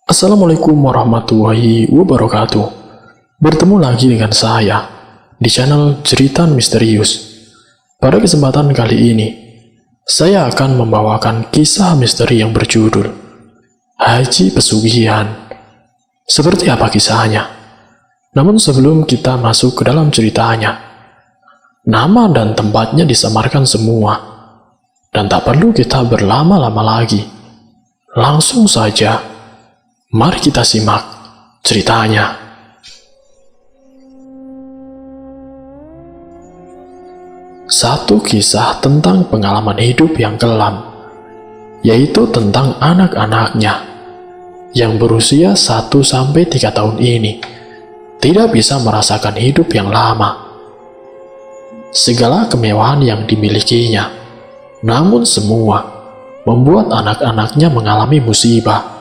Assalamualaikum warahmatullahi wabarakatuh. Bertemu lagi dengan saya di channel Cerita Misterius. Pada kesempatan kali ini, saya akan membawakan kisah misteri yang berjudul Haji Pesugihan. Seperti apa kisahnya? Namun sebelum kita masuk ke dalam ceritanya, nama dan tempatnya disamarkan semua, dan tak perlu kita berlama-lama lagi. Langsung saja, mari kita simak ceritanya. Satu kisah tentang pengalaman hidup yang kelam, yaitu tentang anak-anaknya yang berusia 1-3 tahun ini tidak bisa merasakan hidup yang lama. Segala kemewahan yang dimilikinya, namun semua membuat anak-anaknya mengalami musibah.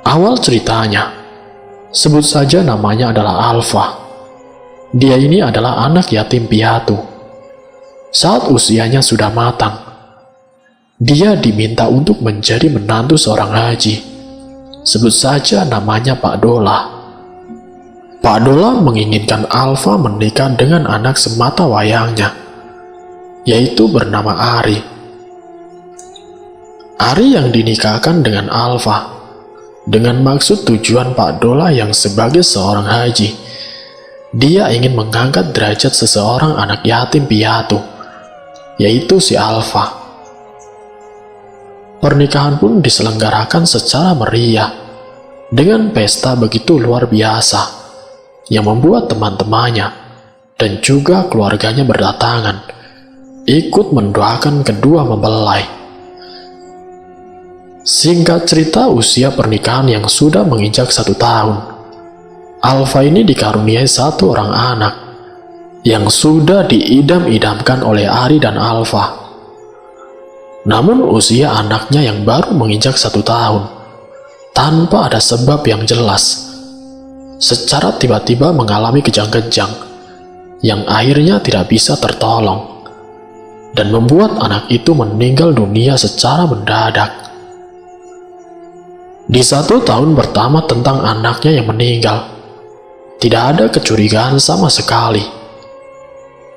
Awal ceritanya, sebut saja namanya adalah Alfa. Dia ini adalah anak yatim piatu. Saat usianya sudah matang, dia diminta untuk menjadi menantu seorang haji. Sebut saja namanya Pak Dola. Pak Dola menginginkan Alfa menikah dengan anak semata wayangnya, yaitu bernama Ari. Ari yang dinikahkan dengan Alfa dengan maksud tujuan Pak Dola yang sebagai seorang haji. Dia ingin mengangkat derajat seseorang anak yatim piatu, yaitu si Alfa. Pernikahan pun diselenggarakan secara meriah, dengan pesta begitu luar biasa, yang membuat teman-temannya dan juga keluarganya berdatangan, ikut mendoakan kedua mempelai. Singkat cerita, usia pernikahan yang sudah menginjak 1 tahun, Alfa ini dikaruniai satu orang anak yang sudah diidam-idamkan oleh Ari dan Alfa. Namun usia anaknya yang baru menginjak 1 tahun, tanpa ada sebab yang jelas, secara tiba-tiba mengalami kejang-kejang yang akhirnya tidak bisa tertolong dan membuat anak itu meninggal dunia secara mendadak. Di 1 tahun pertama tentang anaknya yang meninggal, tidak ada kecurigaan sama sekali.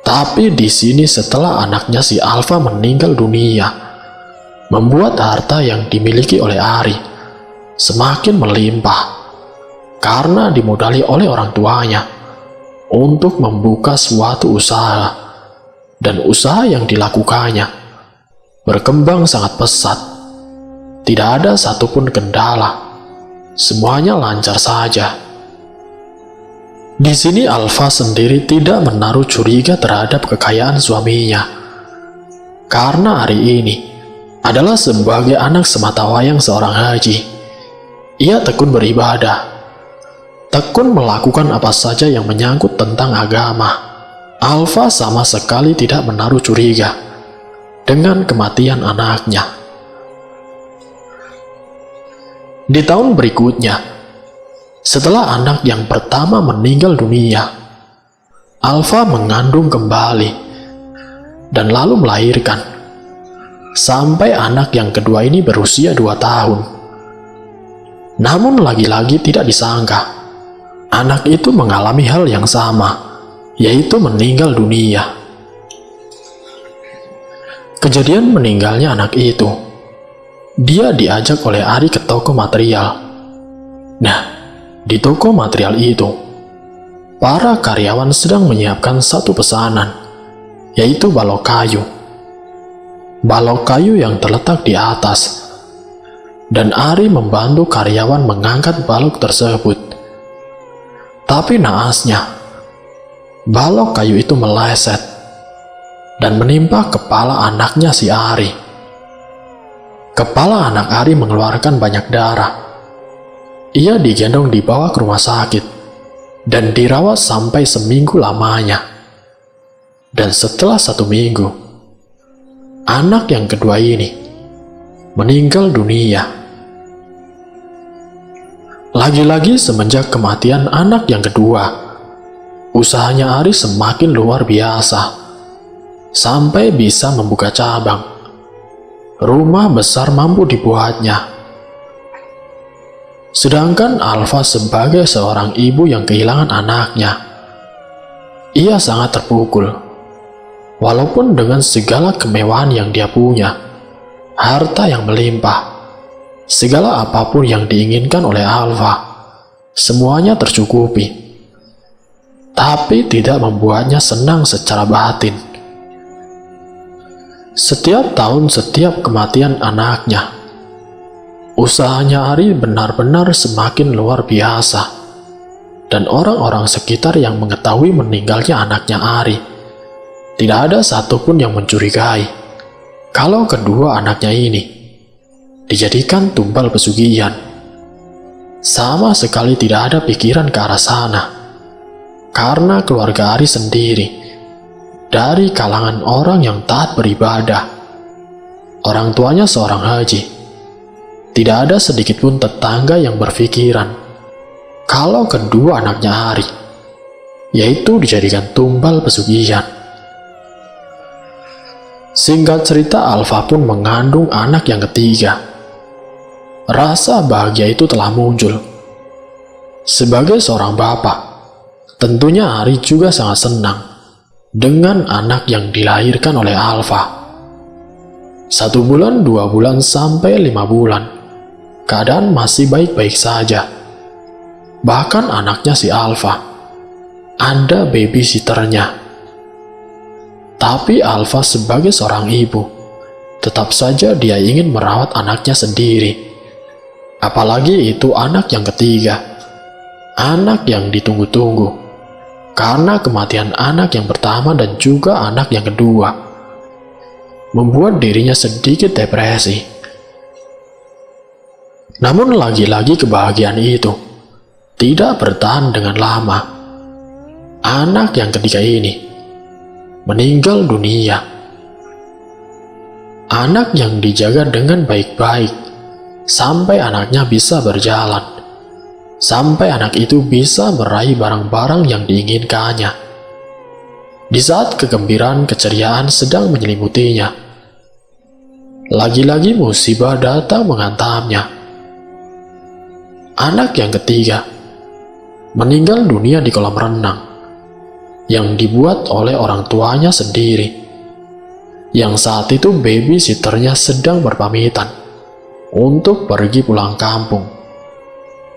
Tapi di sini setelah anaknya si Alfa meninggal dunia, membuat harta yang dimiliki oleh Ari semakin melimpah karena dimodali oleh orang tuanya untuk membuka suatu usaha, dan usaha yang dilakukannya berkembang sangat pesat. Tidak ada satupun kendala, semuanya lancar saja. Di sini Alfa sendiri tidak menaruh curiga terhadap kekayaan suaminya, karena Ari ini adalah sebagai anak sematawayang seorang haji. Ia tekun beribadah, tekun melakukan apa saja yang menyangkut tentang agama. Alfa sama sekali tidak menaruh curiga dengan kematian anaknya. Di tahun berikutnya, setelah anak yang pertama meninggal dunia, Alfa mengandung kembali dan lalu melahirkan, sampai anak yang kedua ini berusia 2 tahun. Namun lagi-lagi tidak disangka, anak itu mengalami hal yang sama, yaitu meninggal dunia. Kejadian meninggalnya anak itu, dia diajak oleh Ari ke toko material. Nah, di toko material itu, para karyawan sedang menyiapkan satu pesanan, yaitu balok kayu. Balok kayu yang terletak di atas, dan Ari membantu karyawan mengangkat balok tersebut. Tapi naasnya, balok kayu itu meleset dan menimpa kepala anaknya si Ari. Kepala anak Ari mengeluarkan banyak darah. Ia digendong dibawa ke rumah sakit dan dirawat sampai seminggu lamanya. Dan setelah 1 minggu, anak yang kedua ini meninggal dunia. Lagi-lagi semenjak kematian anak yang kedua, usahanya Ari semakin luar biasa, sampai bisa membuka cabang. Rumah besar mampu dibuatnya. Sedangkan Alfa sebagai seorang ibu yang kehilangan anaknya, ia sangat terpukul. Walaupun dengan segala kemewahan yang dia punya, harta yang melimpah, segala apapun yang diinginkan oleh Alfa, semuanya tercukupi, tapi tidak membuatnya senang secara batin. Setiap tahun, setiap kematian anaknya, usahanya Ari benar-benar semakin luar biasa, dan orang-orang sekitar yang mengetahui meninggalnya anaknya Ari, tidak ada satupun yang mencurigai kalau kedua anaknya ini dijadikan tumbal pesugihan. Sama sekali tidak ada pikiran ke arah sana, karena keluarga Ari sendiri dari kalangan orang yang taat beribadah. Orang tuanya seorang haji. Tidak ada sedikit pun tetangga yang berpikiran kalau kedua anaknya Ari, yaitu dijadikan tumbal pesugihan. Singkat cerita, Alfa pun mengandung anak yang ketiga. Rasa bahagia itu telah muncul. Sebagai seorang bapak, tentunya Ari juga sangat senang dengan anak yang dilahirkan oleh Alfa. 1 bulan, 2 bulan, sampai 5 bulan. Keadaan masih baik-baik saja. Bahkan anaknya si Alfa ada babysitternya. Tapi Alfa sebagai seorang ibu, tetap saja dia ingin merawat anaknya sendiri. Apalagi itu anak yang ketiga, anak yang ditunggu-tunggu. Karena kematian anak yang pertama dan juga anak yang kedua membuat dirinya sedikit depresi. Namun lagi-lagi kebahagiaan itu tidak bertahan dengan lama. Anak yang ketiga ini meninggal dunia. Anak yang dijaga dengan baik-baik sampai anaknya bisa berjalan, sampai anak itu bisa meraih barang-barang yang diinginkannya. Di saat kegembiraan keceriaan sedang menyelimutinya, lagi-lagi musibah datang menghantamnya. Anak yang ketiga meninggal dunia di kolam renang yang dibuat oleh orang tuanya sendiri, yang saat itu babysitternya sedang berpamitan untuk pergi pulang kampung.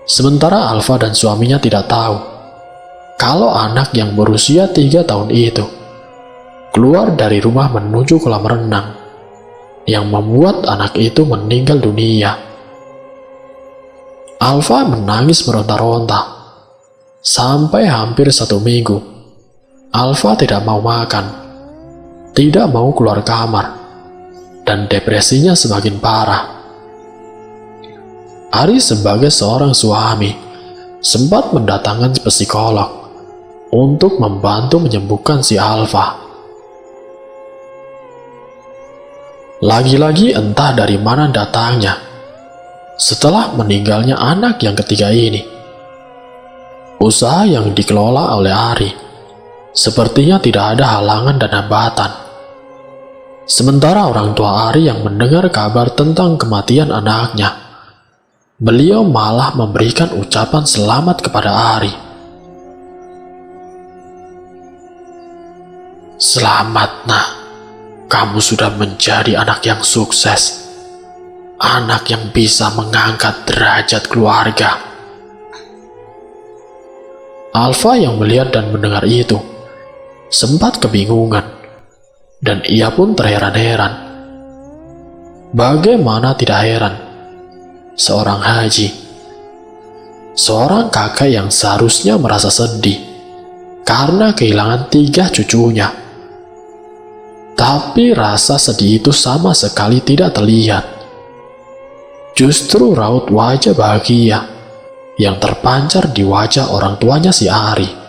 Sementara Alfa dan suaminya tidak tahu kalau anak yang berusia 3 tahun itu keluar dari rumah menuju kolam renang, yang membuat anak itu meninggal dunia. Alfa menangis meronta-ronta sampai hampir 1 minggu. Alfa tidak mau makan, tidak mau keluar kamar, dan depresinya semakin parah. Ari sebagai seorang suami sempat mendatangkan psikolog untuk membantu menyembuhkan si Alfa. Lagi-lagi entah dari mana datangnya setelah meninggalnya anak yang ketiga ini, usaha yang dikelola oleh Ari sepertinya tidak ada halangan dan hambatan. Sementara orang tua Ari yang mendengar kabar tentang kematian anaknya, beliau malah memberikan ucapan selamat kepada Ari. "Selamat nak, kamu sudah menjadi anak yang sukses. Anak yang bisa mengangkat derajat keluarga." Alfa yang melihat dan mendengar itu sempat kebingungan, dan ia pun terheran-heran. Bagaimana tidak heran, seorang haji, seorang kakak yang seharusnya merasa sedih karena kehilangan 3 cucunya, tapi rasa sedih itu sama sekali tidak terlihat. Justru raut wajah bahagia yang terpancar di wajah orang tuanya si Ari.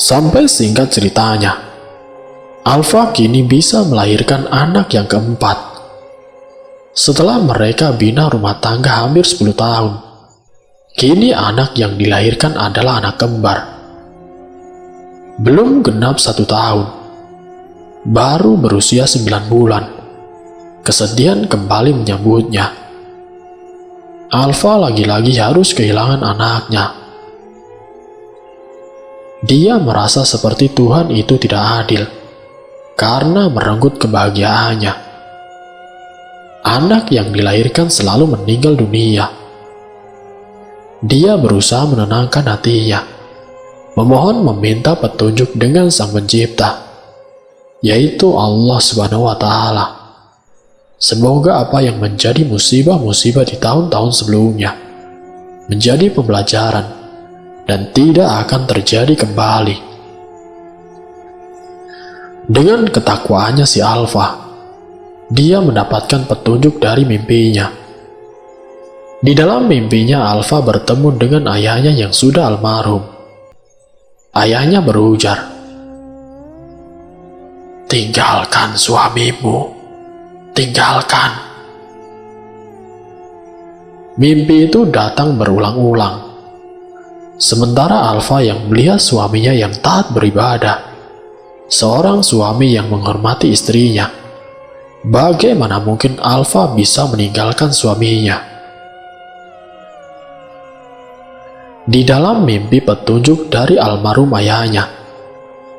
Sampai singkat ceritanya, Alfa kini bisa melahirkan anak yang keempat. Setelah mereka bina rumah tangga hampir 10 tahun, kini anak yang dilahirkan adalah anak kembar. Belum genap 1 tahun, baru berusia 9 bulan. Kesedihan kembali menyambutnya. Alfa lagi-lagi harus kehilangan anaknya. Dia merasa seperti Tuhan itu tidak adil karena merenggut kebahagiaannya. Anak yang dilahirkan selalu meninggal dunia. Dia berusaha menenangkan hatinya, memohon meminta petunjuk dengan Sang Pencipta, yaitu Allah Subhanahu wa Ta'ala. Semoga apa yang menjadi musibah-musibah di tahun-tahun sebelumnya menjadi pembelajaran dan tidak akan terjadi kembali. Dengan ketakwaannya si Alfa, dia mendapatkan petunjuk dari mimpinya. Di dalam mimpinya, Alfa bertemu dengan ayahnya yang sudah almarhum. Ayahnya berujar, "Tinggalkan suamimu, tinggalkan." Mimpi itu datang berulang-ulang. Sementara Alfa yang melihat suaminya yang taat beribadah, seorang suami yang menghormati istrinya, bagaimana mungkin Alfa bisa meninggalkan suaminya? Di dalam mimpi, petunjuk dari almarhum ayahnya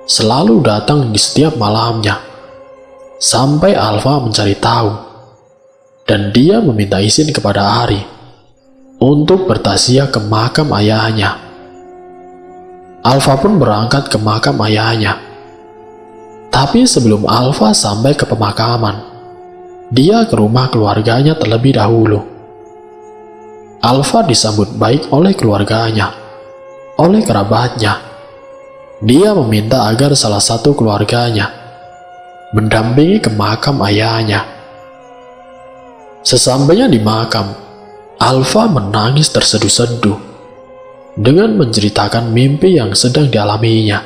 selalu datang di setiap malamnya, sampai Alfa mencari tahu, dan dia meminta izin kepada Ari untuk bertaziah ke makam ayahnya. Alfa pun berangkat ke makam ayahnya. Tapi sebelum Alfa sampai ke pemakaman, dia ke rumah keluarganya terlebih dahulu. Alfa disambut baik oleh keluarganya, oleh kerabatnya. Dia meminta agar salah satu keluarganya mendampingi ke makam ayahnya. Sesampainya di makam, Alfa menangis terseduh-seduh dengan menceritakan mimpi yang sedang dialaminya.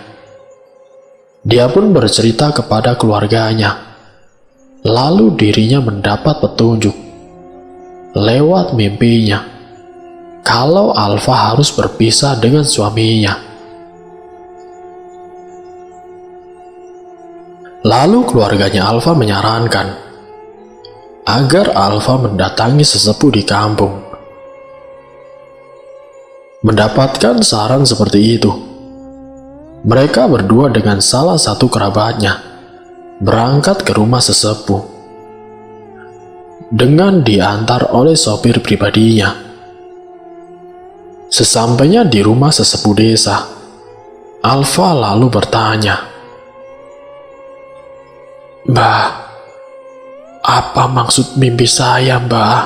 Dia pun bercerita kepada keluarganya, lalu dirinya mendapat petunjuk lewat mimpinya kalau Alfa harus berpisah dengan suaminya. Lalu keluarganya Alfa menyarankan agar Alfa mendatangi sesepuh di kampung. Mendapatkan saran seperti itu, mereka berdua dengan salah satu kerabatnya berangkat ke rumah sesepuh dengan diantar oleh sopir pribadinya. Sesampainya di rumah sesepuh desa, Alfa lalu bertanya, "Mbah, apa maksud mimpi saya, Mbah?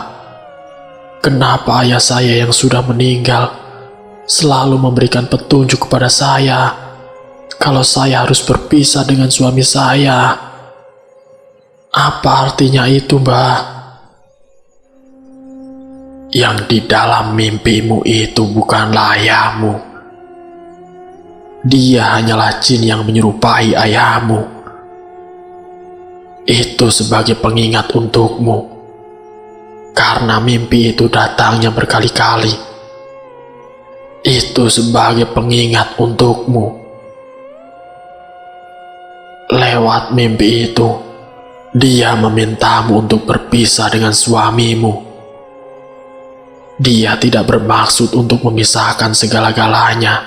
Kenapa ayah saya yang sudah meninggal selalu memberikan petunjuk kepada saya kalau saya harus berpisah dengan suami saya? Apa artinya itu, Mbah?" "Yang di dalam mimpimu itu bukanlah ayahmu. Dia hanyalah jin yang menyerupai ayahmu. Itu sebagai pengingat untukmu, karena mimpi itu datangnya berkali-kali. Itu sebagai pengingat untukmu. Lewat mimpi itu, dia memintamu untuk berpisah dengan suamimu. Dia tidak bermaksud untuk memisahkan segala-galanya.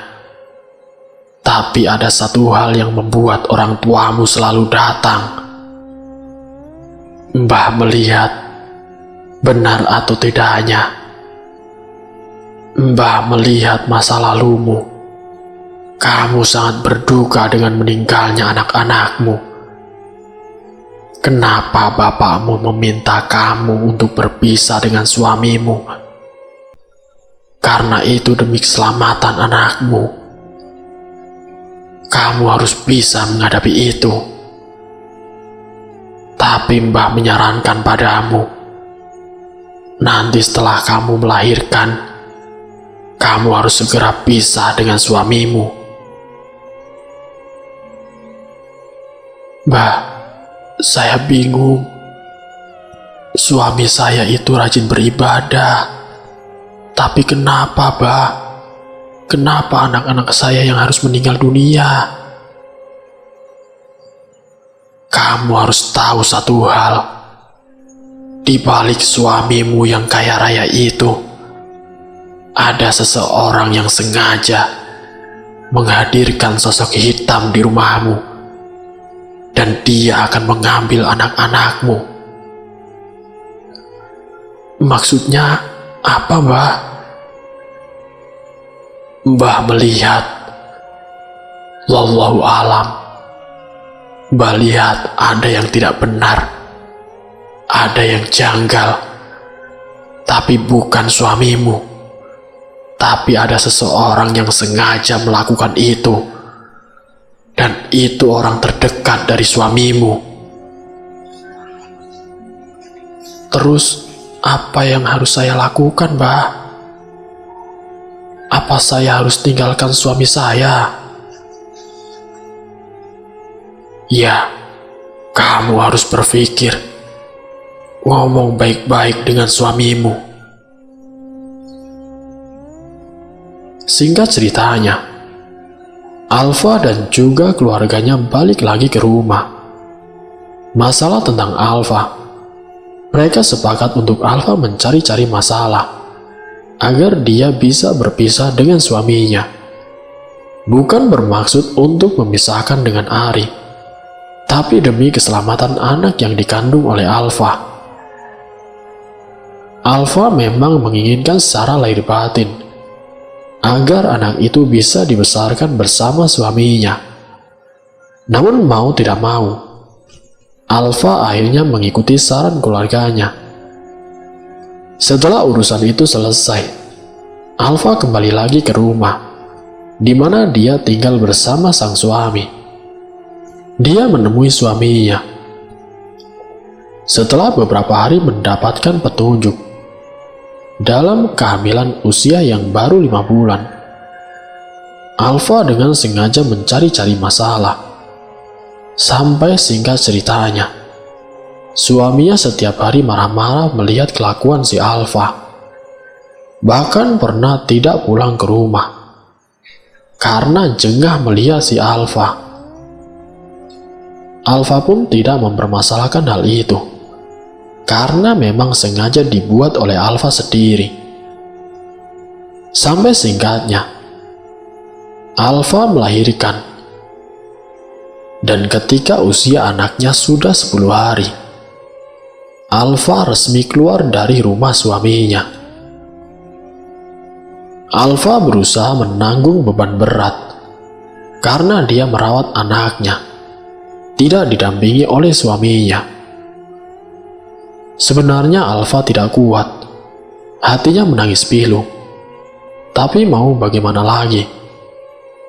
Tapi ada satu hal yang membuat orang tuamu selalu datang. Mbah melihat, benar atau tidaknya, Mbah melihat masa lalumu. Kamu sangat berduka dengan meninggalnya anak-anakmu. Kenapa bapakmu meminta kamu untuk berpisah dengan suamimu? Karena itu demi keselamatan anakmu. Kamu harus bisa menghadapi itu. Tapi Mbah menyarankan padamu, nanti setelah kamu melahirkan, kamu harus segera pisah dengan suamimu." "Mbah, saya bingung. Suami saya itu rajin beribadah. Tapi kenapa, Mbah? Kenapa anak-anak saya yang harus meninggal dunia?" "Kamu harus tahu satu hal. Di balik suamimu yang kaya raya itu, ada seseorang yang sengaja menghadirkan sosok hitam di rumahmu, dan dia akan mengambil anak-anakmu. Maksudnya apa, Mbah? Mbah melihat, wallahu alam, Mbah lihat ada yang tidak benar, ada yang janggal, tapi bukan suamimu, tapi ada seseorang yang sengaja melakukan itu, dan itu orang terdekat dari suamimu. Terus, apa yang harus saya lakukan, Mbah? Apa saya harus tinggalkan suami saya? Ya, kamu harus berpikir, ngomong baik-baik dengan suamimu. Singkat ceritanya, Alfa dan juga keluarganya balik lagi ke rumah. Masalah tentang Alfa, mereka sepakat untuk Alfa mencari-cari masalah agar dia bisa berpisah dengan suaminya. Bukan bermaksud untuk memisahkan dengan Ari, tapi demi keselamatan anak yang dikandung oleh Alfa. Alfa memang menginginkan secara lahir batin agar anak itu bisa dibesarkan bersama suaminya. Namun mau tidak mau, Alfa akhirnya mengikuti saran keluarganya. Setelah urusan itu selesai, Alfa kembali lagi ke rumah, di mana dia tinggal bersama sang suami. Dia menemui suaminya. Setelah beberapa hari mendapatkan petunjuk, dalam kehamilan usia yang baru 5 bulan, Alfa dengan sengaja mencari-cari masalah. Sampai singkat ceritanya, suaminya setiap hari marah-marah melihat kelakuan si Alfa. Bahkan pernah tidak pulang ke rumah karena jengah melihat si Alfa. Alfa pun tidak mempermasalahkan hal itu, karena memang sengaja dibuat oleh Alfa sendiri. Sampai singkatnya, Alfa melahirkan, dan ketika usia anaknya sudah 10 hari, Alfa resmi keluar dari rumah suaminya. Alfa berusaha menanggung beban berat karena dia merawat anaknya, tidak didampingi oleh suaminya. Sebenarnya Alfa tidak kuat, hatinya menangis pilu. Tapi mau bagaimana lagi?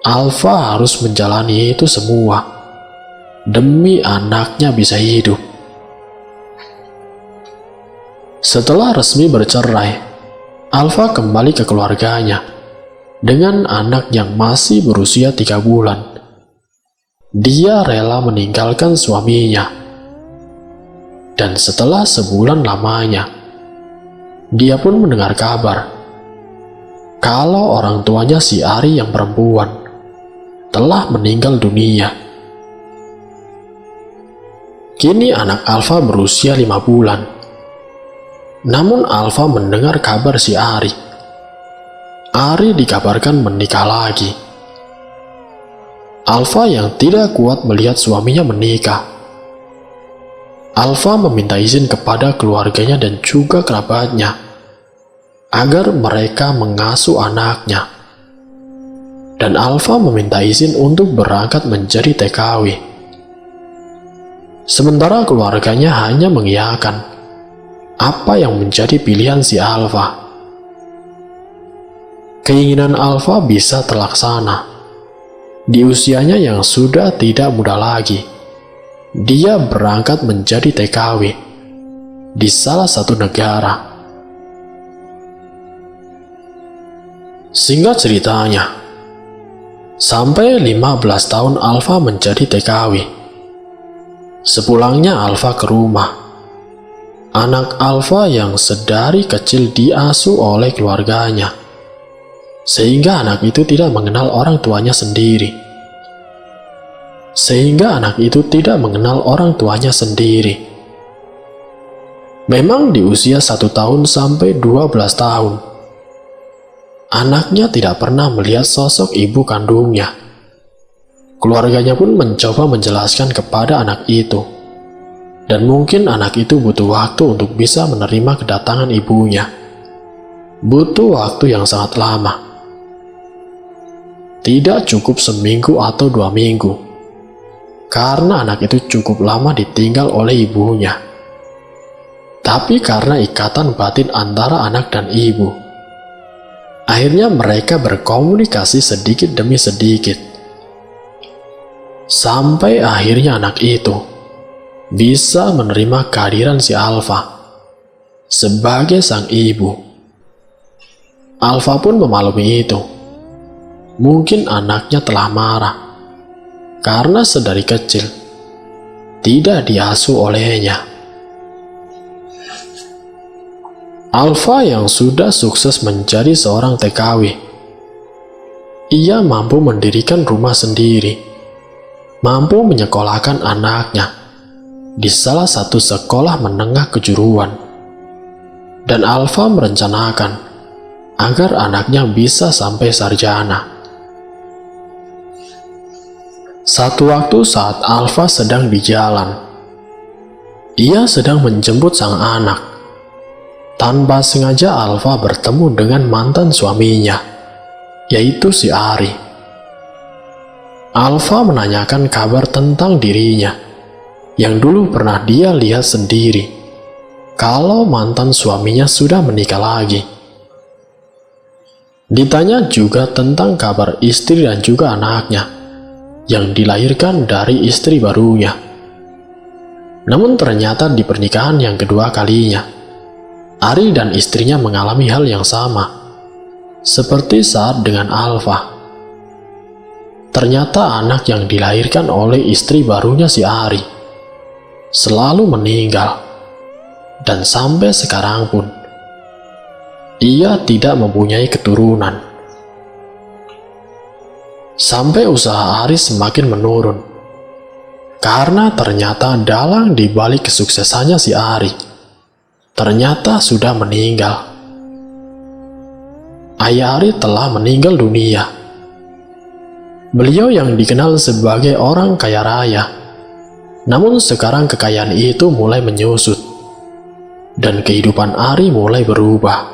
Alfa harus menjalani itu semua demi anaknya bisa hidup. Setelah resmi bercerai, Alfa kembali ke keluarganya dengan anak yang masih berusia 3 bulan. Dia rela meninggalkan suaminya. Dan setelah sebulan lamanya, dia pun mendengar kabar kalau orang tuanya si Ari yang perempuan telah meninggal dunia. Kini anak Alfa berusia 5 bulan. Namun Alfa mendengar kabar si Ari. Ari dikabarkan menikah lagi. Alfa yang tidak kuat melihat suaminya menikah. Alfa meminta izin kepada keluarganya dan juga kerabatnya agar mereka mengasuh anaknya. Dan Alfa meminta izin untuk berangkat menjadi TKW. Sementara keluarganya hanya mengiyakan apa yang menjadi pilihan si Alfa. Keinginan Alfa bisa terlaksana. Di usianya yang sudah tidak muda lagi, dia berangkat menjadi TKW di salah satu negara. Singkat ceritanya, sampai 15 tahun Alfa menjadi TKW. Sepulangnya Alfa ke rumah, anak Alfa yang sedari kecil diasuh oleh keluarganya, sehingga anak itu tidak mengenal orang tuanya sendiri. Memang di usia 1 tahun sampai 12 tahun, anaknya tidak pernah melihat sosok ibu kandungnya. Keluarganya pun mencoba menjelaskan kepada anak itu, dan mungkin anak itu butuh waktu untuk bisa menerima kedatangan ibunya. Butuh waktu yang sangat lama. Tidak cukup seminggu atau 2 minggu, karena anak itu cukup lama ditinggal oleh ibunya. Tapi karena ikatan batin antara anak dan ibu, akhirnya mereka berkomunikasi sedikit demi sedikit. Sampai akhirnya anak itu bisa menerima kehadiran si Alfa sebagai sang ibu. Alfa pun memaklumi itu. Mungkin anaknya telah marah karena sedari kecil tidak diasuh olehnya. Alfa yang sudah sukses menjadi seorang TKW, ia mampu mendirikan rumah sendiri, mampu menyekolahkan anaknya di salah satu sekolah menengah kejuruan, dan Alfa merencanakan agar anaknya bisa sampai sarjana. Satu waktu saat Alfa sedang di jalan, ia sedang menjemput sang anak. Tanpa sengaja Alfa bertemu dengan mantan suaminya, yaitu si Ari. Alfa menanyakan kabar tentang dirinya, yang dulu pernah dia lihat sendiri, kalau mantan suaminya sudah menikah lagi. Ditanya juga tentang kabar istri dan juga anaknya yang dilahirkan dari istri barunya. Namun ternyata di pernikahan yang kedua kalinya, Ari dan istrinya mengalami hal yang sama, seperti saat dengan Alfa. Ternyata anak yang dilahirkan oleh istri barunya si Ari selalu meninggal, dan sampai sekarang pun ia tidak mempunyai keturunan. Sampai usaha Ari semakin menurun, karena ternyata dalang di balik kesuksesannya si Ari ternyata sudah meninggal. Ayah Ari telah meninggal dunia. Beliau yang dikenal sebagai orang kaya raya, namun sekarang kekayaan itu mulai menyusut, dan kehidupan Ari mulai berubah.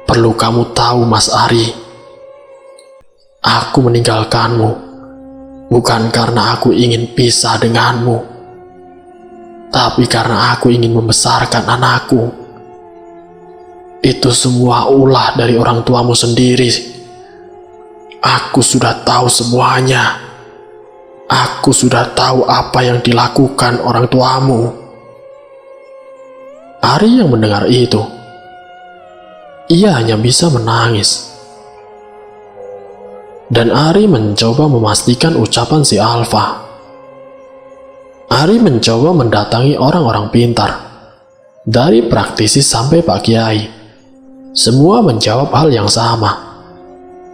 Perlu kamu tahu, Mas Ari, aku meninggalkanmu bukan karena aku ingin pisah denganmu, tapi karena aku ingin membesarkan anakku. Itu semua ulah dari orang tuamu sendiri. Aku sudah tahu semuanya. Aku sudah tahu apa yang dilakukan orang tuamu. Ari yang mendengar itu, ia hanya bisa menangis. Dan Ari mencoba memastikan ucapan si Alfa. Ari mencoba mendatangi orang-orang pintar, dari praktisi sampai Pak Kiai. Semua menjawab hal yang sama,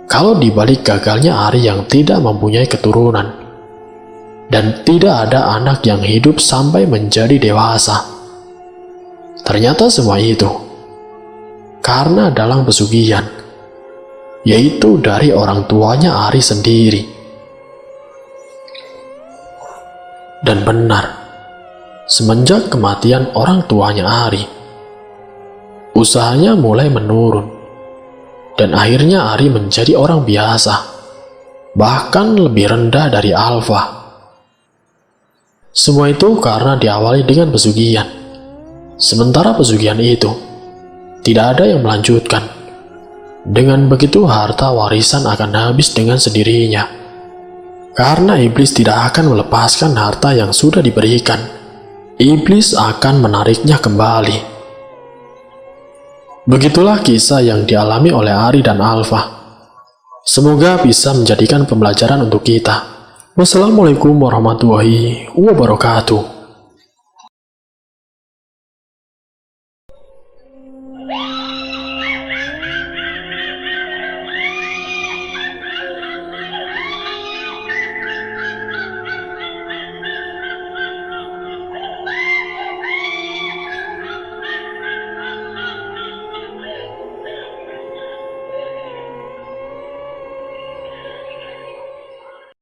kalau dibalik gagalnya Ari yang tidak mempunyai keturunan, dan tidak ada anak yang hidup sampai menjadi dewasa. Ternyata semua itu karena dalang pesugihan, yaitu dari orang tuanya Ari sendiri. Dan benar, semenjak kematian orang tuanya Ari, usahanya mulai menurun, dan akhirnya Ari menjadi orang biasa, bahkan lebih rendah dari Alfa. Semua itu karena diawali dengan pesugihan. Sementara pesugihan itu tidak ada yang melanjutkan. Dengan begitu harta warisan akan habis dengan sendirinya, karena iblis tidak akan melepaskan harta yang sudah diberikan. Iblis akan menariknya kembali. Begitulah kisah yang dialami oleh Ari dan Alfa. Semoga bisa menjadikan pembelajaran untuk kita. Wassalamualaikum warahmatullahi wabarakatuh.